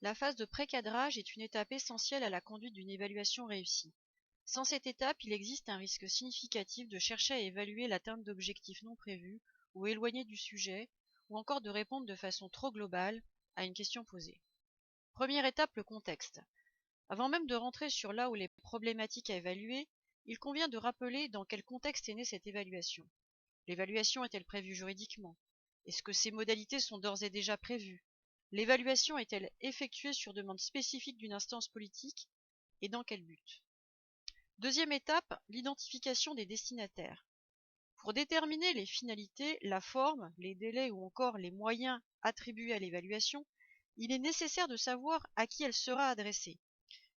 La phase de pré-cadrage est une étape essentielle à la conduite d'une évaluation réussie. Sans cette étape, il existe un risque significatif de chercher à évaluer l'atteinte d'objectifs non prévus ou éloignés du sujet, ou encore de répondre de façon trop globale à une question posée. Première étape, le contexte. Avant même de rentrer sur là où les problématiques à évaluer, il convient de rappeler dans quel contexte est née cette évaluation. L'évaluation est-elle prévue juridiquement? Est-ce que ces modalités sont d'ores et déjà prévues? L'évaluation est-elle effectuée sur demande spécifique d'une instance politique et dans quel but? Deuxième étape, l'identification des destinataires. Pour déterminer les finalités, la forme, les délais ou encore les moyens attribués à l'évaluation, il est nécessaire de savoir à qui elle sera adressée.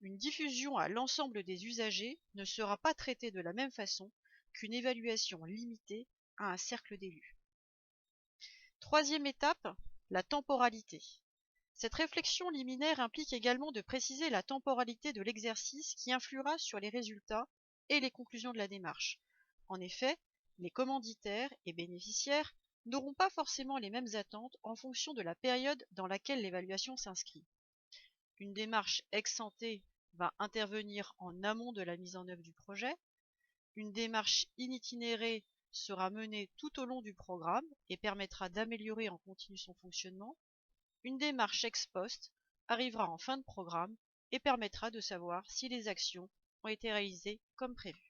Une diffusion à l'ensemble des usagers ne sera pas traitée de la même façon qu'une évaluation limitée à un cercle d'élus. Troisième étape, la temporalité. Cette réflexion liminaire implique également de préciser la temporalité de l'exercice qui influera sur les résultats et les conclusions de la démarche. En effet, les commanditaires et bénéficiaires n'auront pas forcément les mêmes attentes en fonction de la période dans laquelle l'évaluation s'inscrit. Une démarche ex ante va intervenir en amont de la mise en œuvre du projet. Une démarche in itinéré sera menée tout au long du programme et permettra d'améliorer en continu son fonctionnement. Une démarche ex post arrivera en fin de programme et permettra de savoir si les actions ont été réalisées comme prévu.